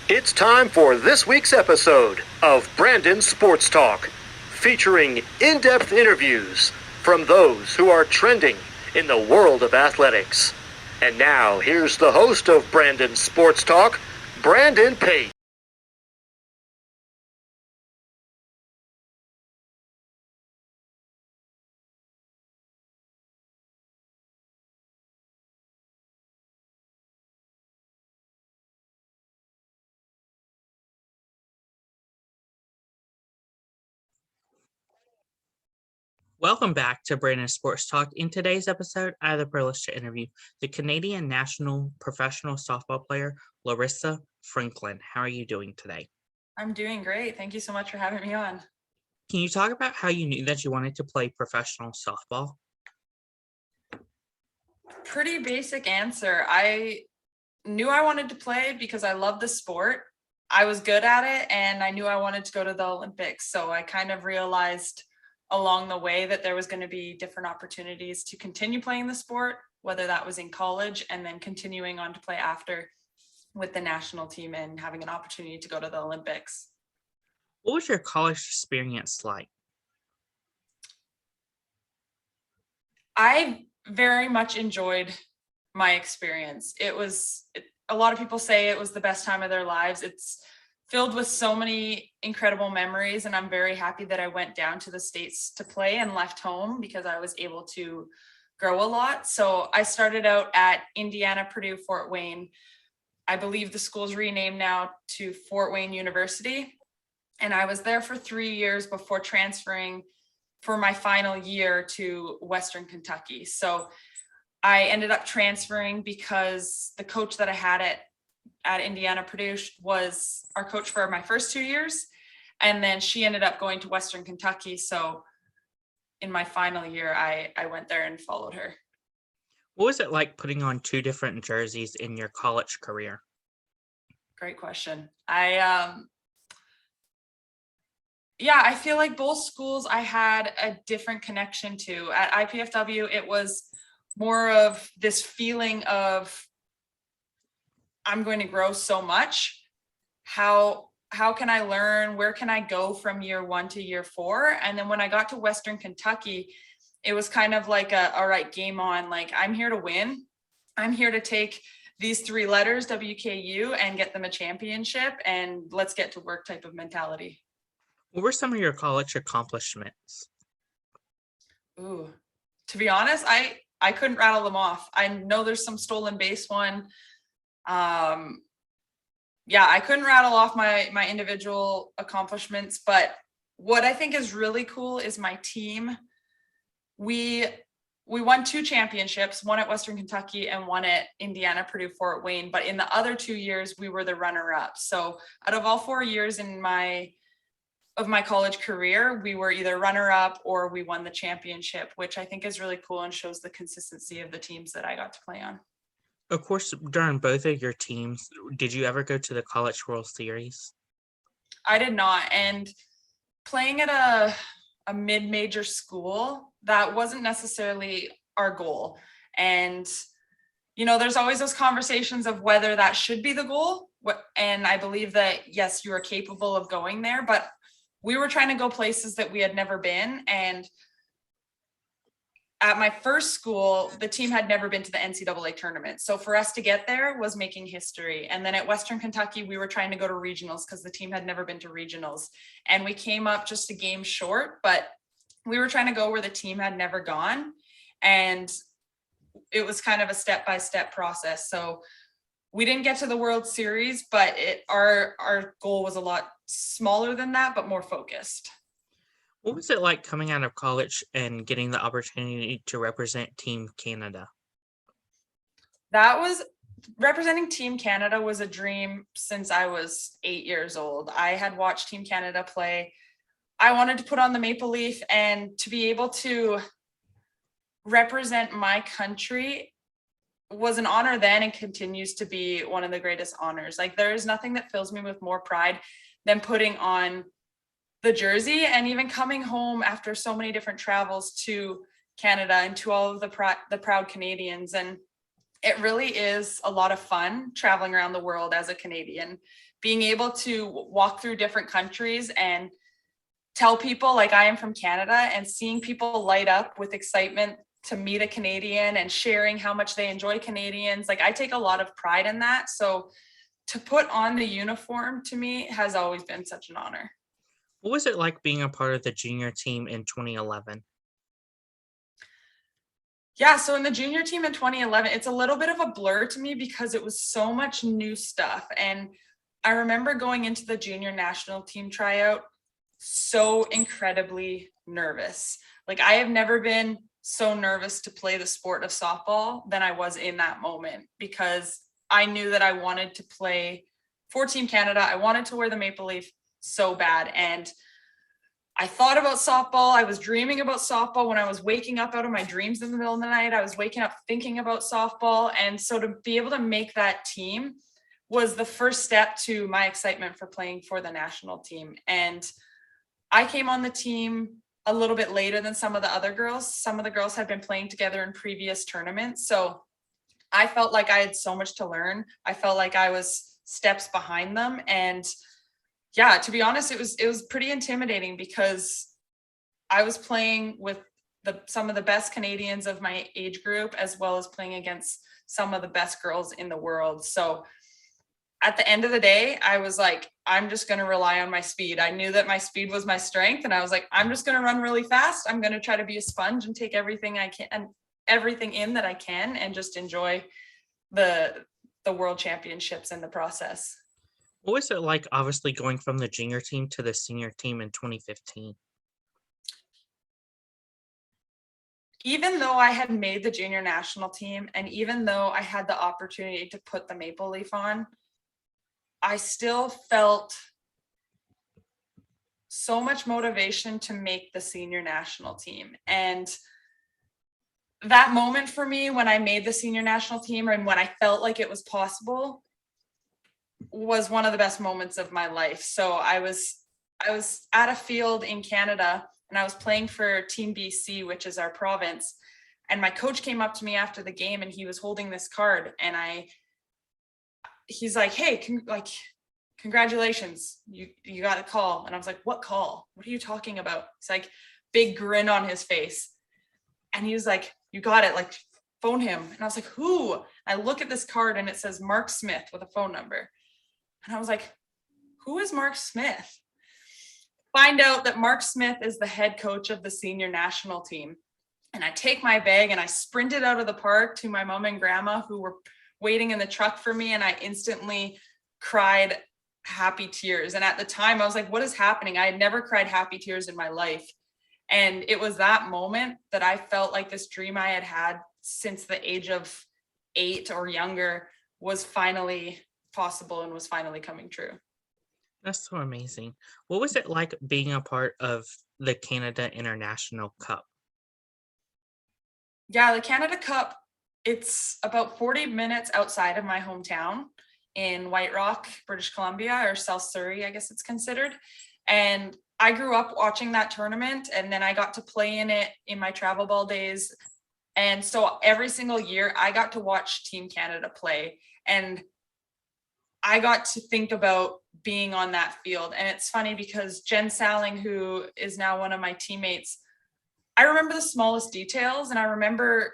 It's time for this week's episode of Brandon Sports Talk, featuring in-depth interviews from those who are trending in the world of athletics. And now, here's the host of Brandon Sports Talk, Brandon Pate. Welcome back to Brandon Sports Talk. In today's episode, I have the privilege to interview the Canadian national professional softball player, Larissa Franklin. How are you doing today? I'm doing great. Thank you so much for having me on. Can you talk about how you knew that you wanted to play professional softball? Pretty basic answer. I knew I wanted to play because I love the sport. I was good at it and I knew I wanted to go to the Olympics. So I kind of realized along the way that there was going to be different opportunities to continue playing the sport, whether that was in college and then continuing on to play after with the national team and having an opportunity to go to the Olympics. What was your college experience like? I very much enjoyed my experience. A lot of people say it was the best time of their lives. It's filled with so many incredible memories, and I'm very happy that I went down to the States to play and left home because I was able to grow a lot. So I started out at Indiana, Purdue Fort Wayne. I believe the school's renamed now to Fort Wayne University. And I was there for 3 years before transferring for my final year to Western Kentucky. So I ended up transferring because the coach that I had at Indiana Purdue was our coach for my first 2 years. And then she ended up going to Western Kentucky. So in my final year, I went there and followed her. What was it like putting on two different jerseys in your college career? Great question. I feel like both schools I had a different connection to. At IPFW, it was more of this feeling of I'm going to grow so much. How can I learn? Where can I go from year 1 to year 4? And then when I got to Western Kentucky, it was kind of like all right, game on. Like, I'm here to win. I'm here to take these 3 letters, WKU, and get them a championship, and let's get to work type of mentality. What were some of your college accomplishments? Ooh, to be honest, I couldn't rattle them off. I know there's some stolen base one. I couldn't rattle off my individual accomplishments, but what I think is really cool is my team. We won 2 championships, one at Western Kentucky and one at Indiana, Purdue Fort Wayne. But in the other 2 years, we were the runner-up. So out of all 4 years of my college career, we were either runner-up or we won the championship, which I think is really cool and shows the consistency of the teams that I got to play on. Of course, during both of your teams, did you ever go to the College World Series? I did not. And playing at a mid-major school, that wasn't necessarily our goal. And, there's always those conversations of whether that should be the goal. And I believe that, yes, you are capable of going there, but we were trying to go places that we had never been. And at my first school, the team had never been to the NCAA tournament. So for us to get there was making history. And then at Western Kentucky, we were trying to go to regionals because the team had never been to regionals. And we came up just a game short, but we were trying to go where the team had never gone. And it was kind of a step-by-step process. So we didn't get to the World Series, but our goal was a lot smaller than that, but more focused. What was it like coming out of college and getting the opportunity to represent Team Canada? Representing Team Canada was a dream since I was 8 years old. I had watched Team Canada play. I wanted to put on the maple leaf, and to be able to represent my country was an honor then and continues to be one of the greatest honors. Like, there is nothing that fills me with more pride than putting on the jersey and even coming home after so many different travels to Canada and to all of the proud Canadians. And it really is a lot of fun traveling around the world as a Canadian being able to walk through different countries and tell people like I am from Canada, and seeing people light up with excitement to meet a Canadian and sharing how much they enjoy Canadians. Like I take a lot of pride in that. So to put on the uniform to me has always been such an honor. What was it like being a part of the junior team in 2011? Yeah, so in the junior team in 2011, it's a little bit of a blur to me because it was so much new stuff. And I remember going into the junior national team tryout so incredibly nervous. Like I have never been so nervous to play the sport of softball than I was in that moment, because I knew that I wanted to play for Team Canada. I wanted to wear the maple leaf so bad. And I thought about softball. I was dreaming about softball when I was waking up out of my dreams in the middle of the night. I was waking up thinking about softball. And so to be able to make that team was the first step to my excitement for playing for the national team. And I came on the team a little bit later than some of the other girls. Some of the girls had been playing together in previous tournaments. So I felt like I had so much to learn. I felt like I was steps behind them. And yeah, to be honest, it was pretty intimidating because I was playing with some of the best Canadians of my age group, as well as playing against some of the best girls in the world. So at the end of the day, I was like, I'm just going to rely on my speed. I knew that my speed was my strength. And I was like, I'm just going to run really fast. I'm going to try to be a sponge and take everything I can and everything in that I can, and just enjoy the world championships in the process. What was it like, obviously, going from the junior team to the senior team in 2015? Even though I had made the junior national team, and even though I had the opportunity to put the maple leaf on, I still felt so much motivation to make the senior national team. And that moment for me when I made the senior national team, and when I felt like it was possible, was one of the best moments of my life. So I was at a field in Canada, and I was playing for Team BC, which is our province. And my coach came up to me after the game, and he was holding this card, and he's like, hey, congratulations, you got a call. And I was like, what call? What are you talking about? It's like, big grin on his face. And he was like, you got it, like, phone him. And I was like, who? I look at this card and it says Mark Smith with a phone number. And I was like, who is Mark Smith? Find out that Mark Smith is the head coach of the senior national team. And I take my bag and I sprinted out of the park to my mom and grandma, who were waiting in the truck for me. And I instantly cried happy tears. And at the time I was like, what is happening? I had never cried happy tears in my life. And it was that moment that I felt like this dream I had since the age of 8 or younger was finally possible and was finally coming true. That's so amazing. What was it like being a part of the Canada International Cup? Yeah, the Canada Cup, it's about 40 minutes outside of my hometown in White Rock, British Columbia, or South Surrey, I guess it's considered. And I grew up watching that tournament, and then I got to play in it in my travel ball days. And so every single year I got to watch Team Canada play, and I got to think about being on that field. And it's funny because Jen Salling, who is now one of my teammates, I remember the smallest details. And I remember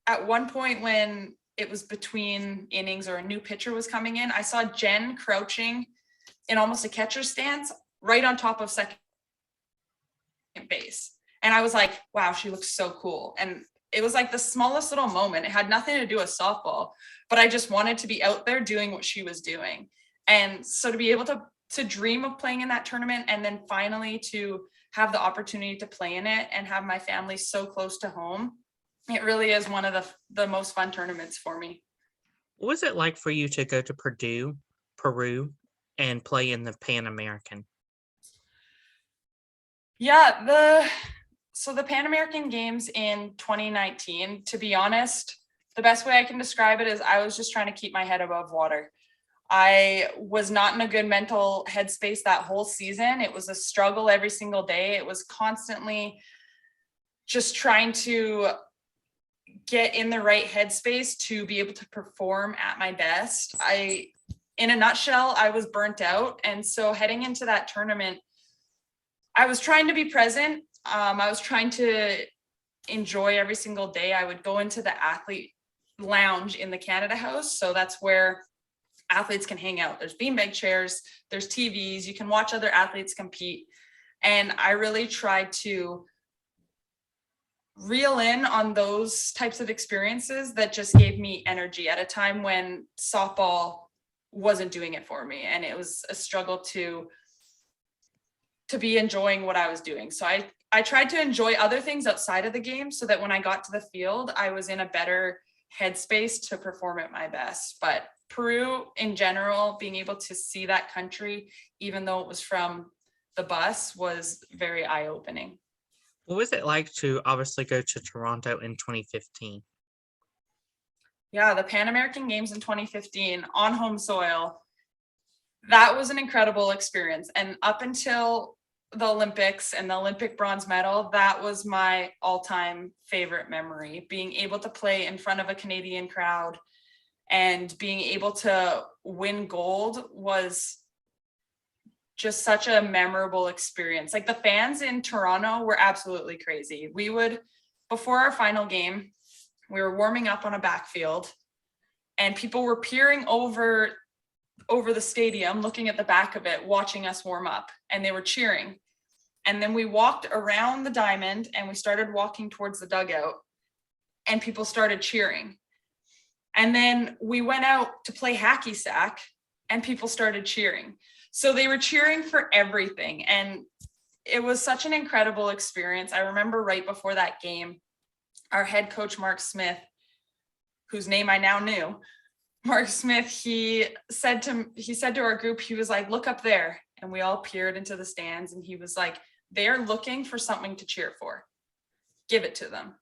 at one point when it was between innings or a new pitcher was coming in, I saw Jen crouching in almost a catcher stance right on top of second base. And I was like, wow, she looks so cool. And it was like the smallest little moment. It had nothing to do with softball, but I just wanted to be out there doing what she was doing. And so to be able to dream of playing in that tournament, and then finally to have the opportunity to play in it and have my family so close to home, it really is one of the most fun tournaments for me. What was it like for you to go to Purdue, Peru, and play in the Pan American? Yeah, so the Pan American Games in 2019, to be honest, the best way I can describe it is I was just trying to keep my head above water. I was not in a good mental headspace that whole season. It was a struggle every single day. It was constantly just trying to get in the right headspace to be able to perform at my best. I in a nutshell, I was burnt out. And so heading into that tournament, I was trying to be present. I was trying to enjoy every single day. I would go into the athlete lounge in the Canada House. So that's where athletes can hang out. There's beanbag chairs, there's TVs, you can watch other athletes compete. And I really tried to reel in on those types of experiences that just gave me energy at a time when softball wasn't doing it for me. And it was a struggle to be enjoying what I was doing. So I tried to enjoy other things outside of the game so that when I got to the field, I was in a better headspace to perform at my best. But Peru in general, being able to see that country, even though it was from the bus, was very eye-opening. What was it like to obviously go to Toronto in 2015? Yeah, the Pan American Games in 2015 on home soil, that was an incredible experience. And up until the Olympics and the Olympic bronze medal, that was my all-time favorite memory. Being able to play in front of a Canadian crowd and being able to win gold was just such a memorable experience. Like, the fans in Toronto were absolutely crazy. We would, before our final game, we were warming up on a backfield and people were peering over the stadium, looking at the back of it, watching us warm up, and they were cheering. And then we walked around the diamond and we started walking towards the dugout and people started cheering. And then we went out to play hacky sack and people started cheering. So they were cheering for everything. And it was such an incredible experience. I remember right before that game, our head coach, Mark Smith, whose name I now knew, Mark Smith, he said to our group, he was like, look up there. And we all peered into the stands and he was like, they're looking for something to cheer for. Give it to them.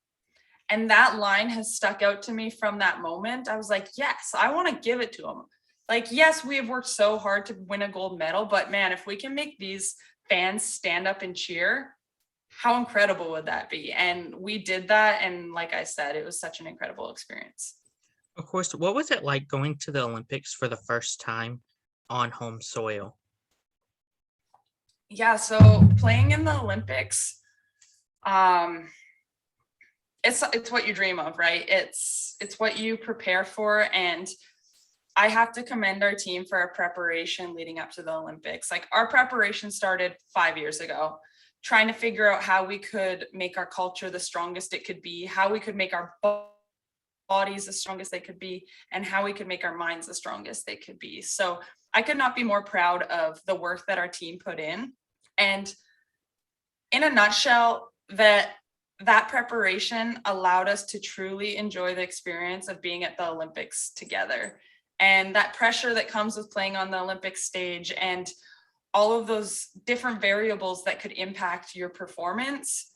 And that line has stuck out to me from that moment. I was like, yes, I want to give it to them. Like, yes, we have worked so hard to win a gold medal, but man, if we can make these fans stand up and cheer, how incredible would that be? And we did that. And like I said, it was such an incredible experience. Of course, what was it like going to the Olympics for the first time on home soil? Yeah, so playing in the Olympics, it's what you dream of, right? It's what you prepare for. And I have to commend our team for our preparation leading up to the Olympics. Like, our preparation started 5 years ago, trying to figure out how we could make our culture the strongest it could be, how we could make our bodies the strongest they could be, and how we could make our minds the strongest they could be. So I could not be more proud of the work that our team put in. And in a nutshell, that preparation allowed us to truly enjoy the experience of being at the Olympics together. And that pressure that comes with playing on the Olympic stage and all of those different variables that could impact your performance,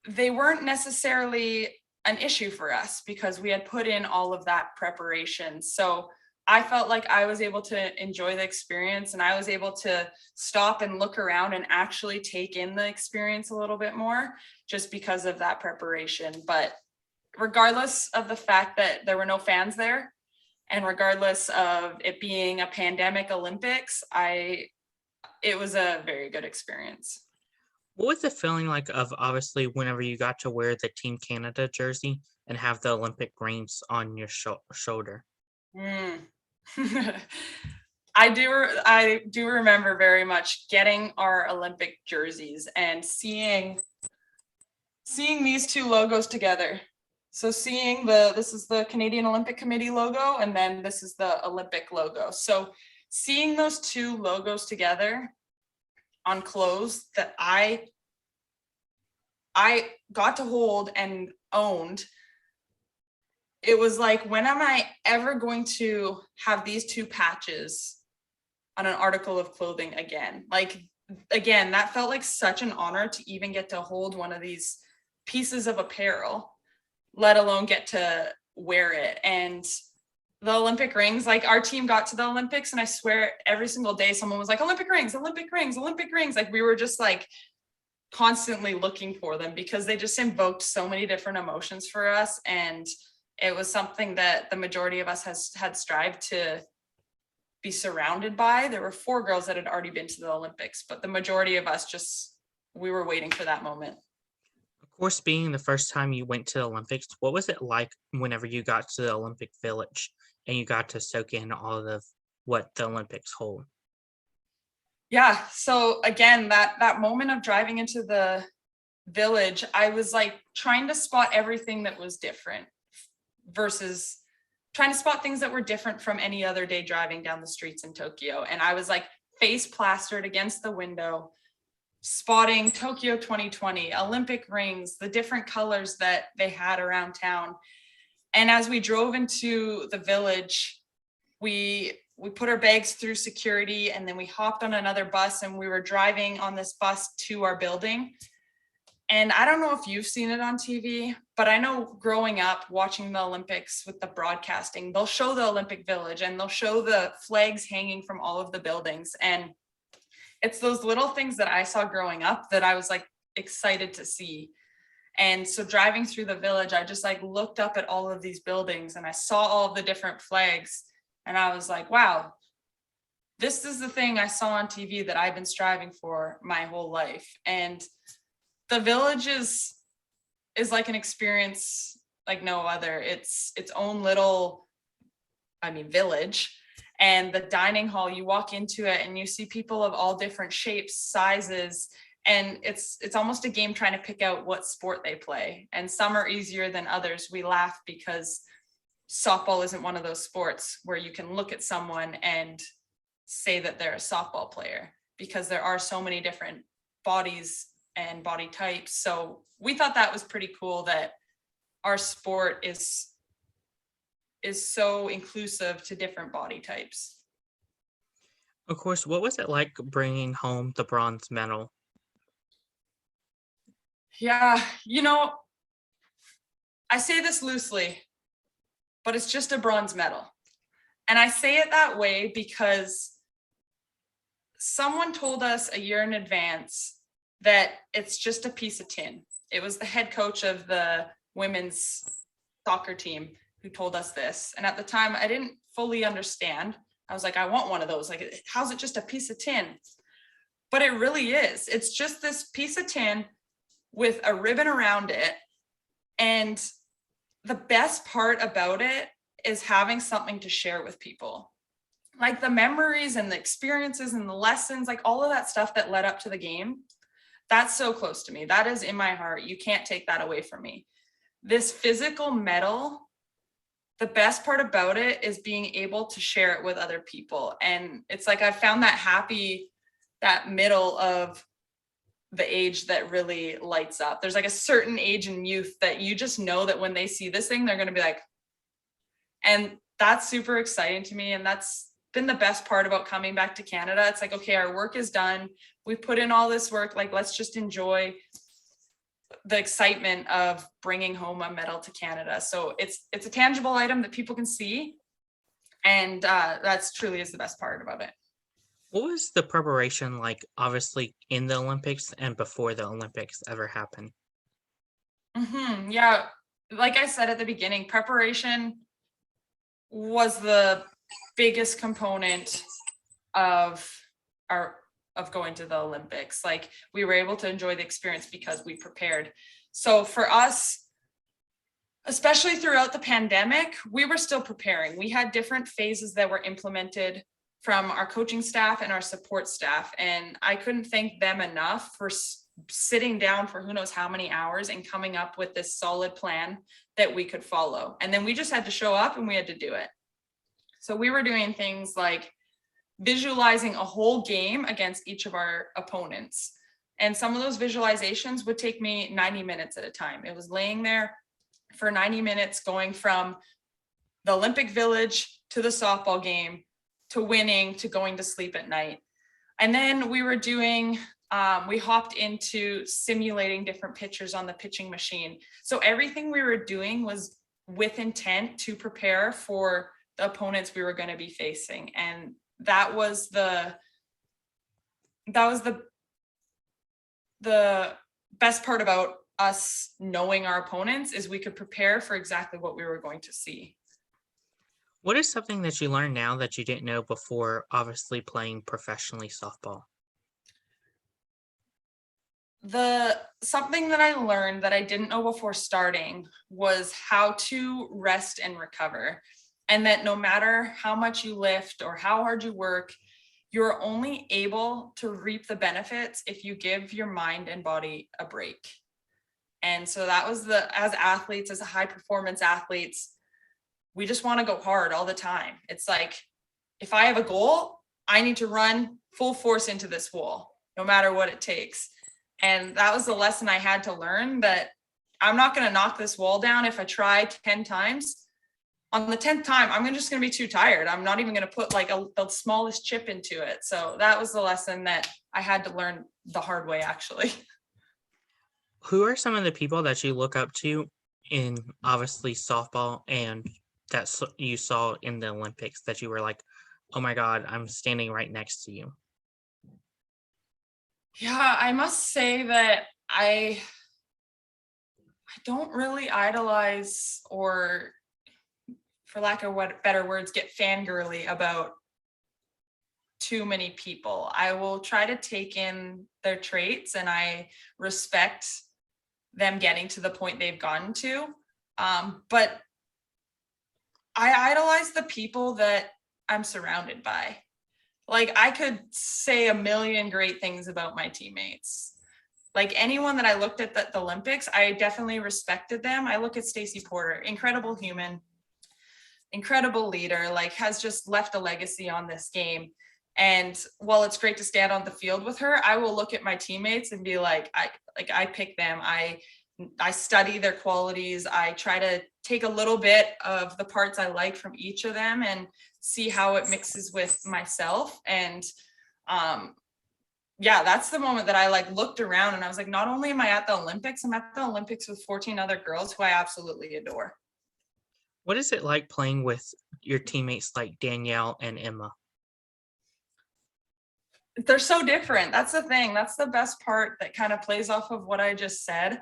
they weren't necessarily an issue for us because we had put in all of that preparation. So I felt like I was able to enjoy the experience and I was able to stop and look around and actually take in the experience a little bit more just because of that preparation. But regardless of the fact that there were no fans there, and regardless of it being a pandemic Olympics, it was a very good experience. What was the feeling like of obviously whenever you got to wear the Team Canada jersey and have the Olympic rings on your shoulder? I do remember very much getting our Olympic jerseys and seeing these two logos together. So seeing this is the Canadian Olympic Committee logo, and then this is the Olympic logo. So seeing those two logos together on clothes that I got to hold and owned, it was like, when am I ever going to have these two patches on an article of clothing again? Like, again, that felt like such an honor to even get to hold one of these pieces of apparel, let alone get to wear it. And the Olympic rings, like, our team got to the Olympics and I swear every single day someone was like, Olympic rings, Olympic rings, Olympic rings. Like, we were just like constantly looking for them because they just invoked so many different emotions for us. And It was something that the majority of us had strived to be surrounded by. There were 4 girls that had already been to the Olympics, but the majority of us we were waiting for that moment. Of course, being the first time you went to the Olympics, what was it like whenever you got to the Olympic Village and you got to soak in all of what the Olympics hold? Yeah. So again, that moment of driving into the village, I was like trying to spot everything that was different versus trying to spot things that were different from any other day driving down the streets in Tokyo. And I was like face plastered against the window, spotting Tokyo 2020, Olympic rings, the different colors that they had around town. And as we drove into the village, we put our bags through security, and then we hopped on another bus, and we were driving on this bus to our building. And I don't know if you've seen it on TV, but I know growing up watching the Olympics with the broadcasting, they'll show the Olympic Village and they'll show the flags hanging from all of the buildings. And it's those little things that I saw growing up that I was like excited to see. And so driving through the village, I just like looked up at all of these buildings and I saw all of the different flags. And I was like, wow, this is the thing I saw on TV that I've been striving for my whole life. And the village is like an experience like no other. It's its own little, village. And the dining hall, you walk into it and you see people of all different shapes, sizes, and it's almost a game trying to pick out what sport they play. And some are easier than others. We laugh because softball isn't one of those sports where you can look at someone and say that they're a softball player, because there are so many different bodies and body types. So we thought that was pretty cool that our sport is so inclusive to different body types. Of course, what was it like bringing home the bronze medal? Yeah, I say this loosely, but it's just a bronze medal. And I say it that way because someone told us a year in advance that it's just a piece of tin. It was the head coach of the women's soccer team who told us this. And at the time, I didn't fully understand. I was like, I want one of those. Like, how's it just a piece of tin? But it really is. It's just this piece of tin with a ribbon around it. And the best part about it is having something to share with people. Like the memories and the experiences and the lessons, like all of that stuff that led up to the game, that's so close to me. That is in my heart. You can't take that away from me. This physical medal, the best part about it is being able to share it with other people. And it's like, I found that middle of the age that really lights up. There's like a certain age in youth that you just know that when they see this thing, they're going to be like, and that's super exciting to me. And that's been the best part about coming back to Canada. It's like, okay, our work is done. We put in all this work. Like, let's just enjoy the excitement of bringing home a medal to Canada. So it's a tangible item that people can see. And that's truly is the best part about it. What was the preparation like, obviously, in the Olympics and before the Olympics ever happened? Yeah, like I said at the beginning, preparation was the biggest component of going to the Olympics. Like, we were able to enjoy the experience because we prepared. So for us, especially throughout the pandemic, we were still preparing. We had different phases that were implemented from our coaching staff and our support staff. And I couldn't thank them enough for sitting down for who knows how many hours and coming up with this solid plan that we could follow. And then we just had to show up and we had to do it. So we were doing things like visualizing a whole game against each of our opponents. And some of those visualizations would take me 90 minutes at a time. It was laying there for 90 minutes, going from the Olympic Village to the softball game, to winning, to going to sleep at night. And then we were doing, we hopped into simulating different pitchers on the pitching machine. So everything we were doing was with intent to prepare for the opponents we were going to be facing. And that was the best part about us knowing our opponents is we could prepare for exactly what we were going to see. What is something that you learn now that you didn't know before, obviously playing professionally softball? Something that I learned that I didn't know before starting was how to rest and recover. And that no matter how much you lift or how hard you work, you're only able to reap the benefits if you give your mind and body a break. And so that was as athletes, as high performance athletes, we just want to go hard all the time. It's like, if I have a goal, I need to run full force into this wall, no matter what it takes. And that was the lesson I had to learn, that I'm not going to knock this wall down if I try 10 times. On the 10th time, I'm just going to be too tired. I'm not even going to put like the smallest chip into it. So that was the lesson that I had to learn the hard way, actually. Who are some of the people that you look up to in obviously softball and that you saw in the Olympics that you were like, oh my God, I'm standing right next to you? Yeah, I must say that I don't really idolize, or for lack of better words, get fangirly about too many people. I will try to take in their traits, and I respect them getting to the point they've gotten to. But I idolize the people that I'm surrounded by. Like, I could say a million great things about my teammates. Like, anyone that I looked at the Olympics, I definitely respected them. I look at Stacey Porter, incredible human, incredible leader, like has just left a legacy on this game. And while it's great to stand on the field with her, I will look at my teammates and be like, I pick them. I study their qualities. I try to take a little bit of the parts I like from each of them and see how it mixes with myself. And yeah, that's the moment that I like looked around and I was like, not only am I at the Olympics, I'm at the Olympics with 14 other girls who I absolutely adore. What is it like playing with your teammates like Danielle and Emma? They're so different. That's the thing. That's the best part that kind of plays off of what I just said,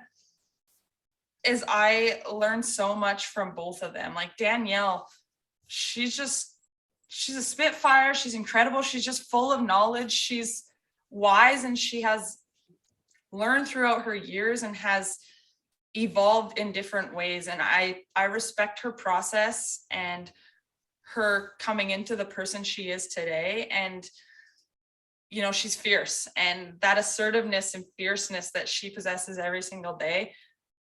is I learned so much from both of them. Like Danielle, she's a spitfire. She's incredible. She's just full of knowledge. She's wise, and she has learned throughout her years and has evolved in different ways. And I respect her process and her coming into the person she is today. And you know, she's fierce, and that assertiveness and fierceness that she possesses every single day,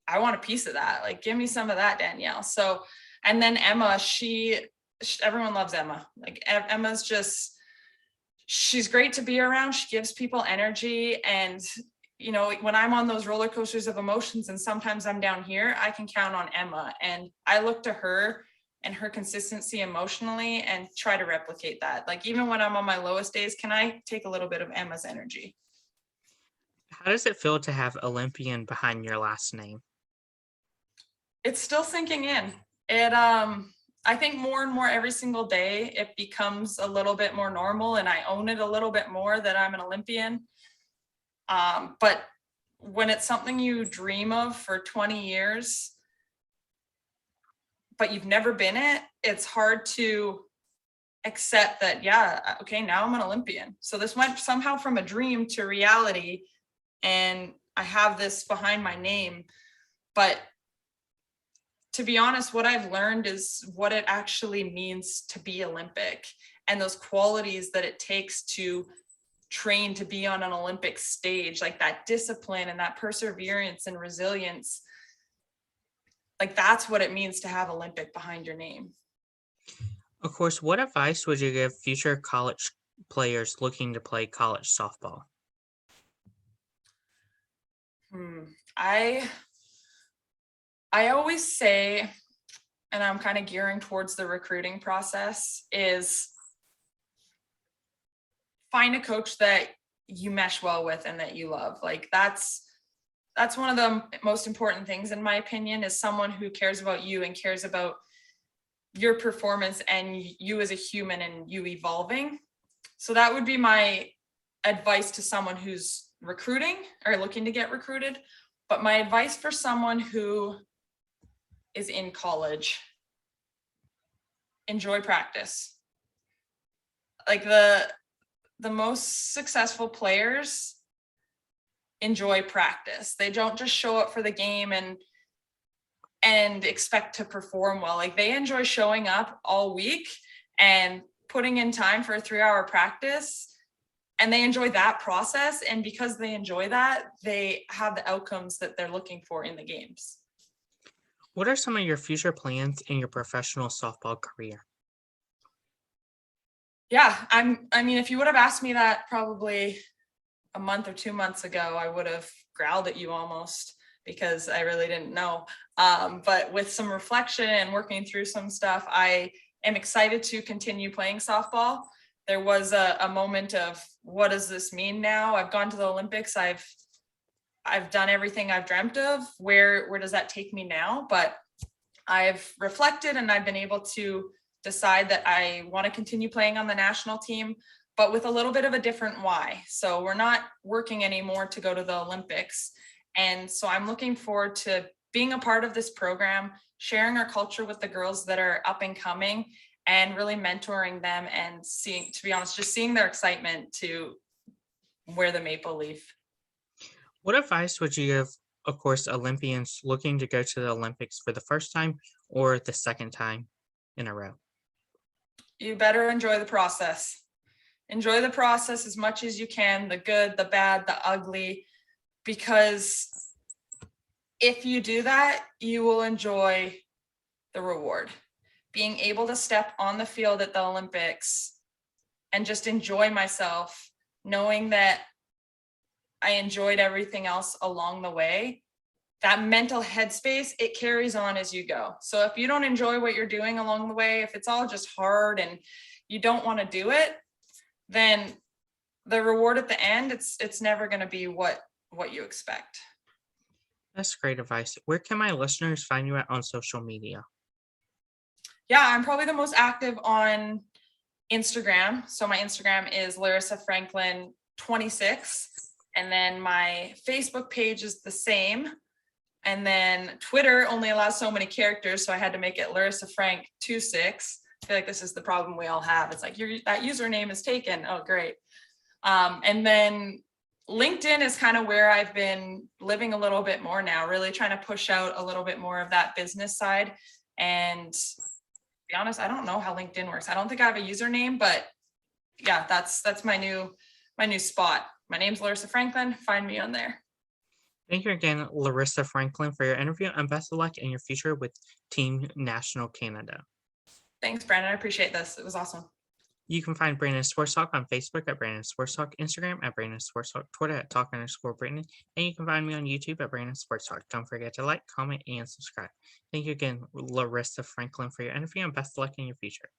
I want a piece of that. Like, give me some of that, Danielle. So, and then Emma, everyone loves Emma. Like, Emma's just, she's great to be around. She gives people energy. And, you know, when I'm on those roller coasters of emotions and sometimes I'm down here, I can count on Emma. And I look to her and her consistency emotionally and try to replicate that. Like, even when I'm on my lowest days, can I take a little bit of Emma's energy? How does it feel to have Olympian behind your last name? It's still sinking in. I think more and more every single day, it becomes a little bit more normal, and I own it a little bit more that I'm an Olympian. But when it's something you dream of for 20 years, but you've never been it, it's hard to accept that, yeah, okay, now I'm an Olympian. So this went somehow from a dream to reality, and I have this behind my name. But to be honest, what I've learned is what it actually means to be Olympic, and those qualities that it takes to train to be on an Olympic stage, like that discipline and that perseverance and resilience. Like, that's what it means to have Olympic behind your name. Of course, what advice would you give future college players looking to play college softball? I always say, and I'm kind of gearing towards the recruiting process, is find a coach that you mesh well with and that you love. Like, that's one of the most important things, in my opinion, is someone who cares about you and cares about your performance and you as a human and you evolving. So that would be my advice to someone who's recruiting or looking to get recruited, But my advice for someone who is in college, enjoy practice. Like the most successful players enjoy practice. They don't just show up for the game and expect to perform well. Like they enjoy showing up all week and putting in time for a 3-hour practice, and they enjoy that process. And because they enjoy that, they have the outcomes that they're looking for in the games. What are some of your future plans in your professional softball career? Yeah, I mean, if you would have asked me that probably a month or 2 months ago, I would have growled at you almost, because I really didn't know. But with some reflection and working through some stuff, I am excited to continue playing softball. There was a moment of, what does this mean now? I've gone to the Olympics. I've done everything I've dreamt of. Where does that take me now? But I've reflected, and I've been able to decide that I want to continue playing on the national team, but with a little bit of a different why. So we're not working anymore to go to the Olympics. And so I'm looking forward to being a part of this program, sharing our culture with the girls that are up and coming, and really mentoring them and seeing, to be honest, just seeing their excitement to wear the maple leaf. What advice would you give, of course, Olympians looking to go to the Olympics for the first time or the second time in a row? You better enjoy the process. Enjoy the process as much as you can, the good, the bad, the ugly, because if you do that, you will enjoy the reward. Being able to step on the field at the Olympics and just enjoy myself, knowing that I enjoyed everything else along the way, that mental headspace, it carries on as you go. So if you don't enjoy what you're doing along the way, if it's all just hard and you don't want to do it, then the reward at the end, it's never going to be what you expect. That's great advice. Where can my listeners find you at on social media? Yeah, I'm probably the most active on Instagram. So my Instagram is Larissa Franklin 26. And then my Facebook page is the same. And then Twitter only allows so many characters, so I had to make it Larissa Frank 26. I feel like this is the problem we all have. It's like, that username is taken. Oh, great. And then LinkedIn is kind of where I've been living a little bit more now, really trying to push out a little bit more of that business side. And to be honest, I don't know how LinkedIn works. I don't think I have a username, but yeah, that's my new spot. My name's Larissa Franklin. Find me on there. Thank you again, Larissa Franklin, for your interview, and best of luck in your future with Team National Canada. Thanks, Brandon. I appreciate this. It was awesome. You can find Brandon Sports Talk on Facebook at Brandon Sports Talk, Instagram at Brandon Sports Talk, Twitter at Talk_Brandon, and you can find me on YouTube at Brandon Sports Talk. Don't forget to like, comment, and subscribe. Thank you again, Larissa Franklin, for your interview, and best of luck in your future.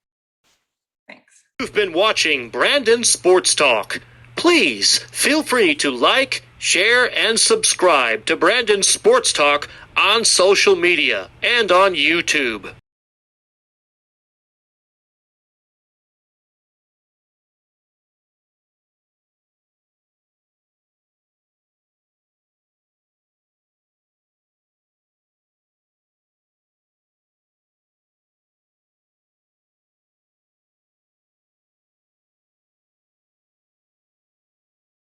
Thanks. You've been watching Brandon Sports Talk. Please feel free to like, share, and subscribe to Brandon Sports Talk on social media and on YouTube.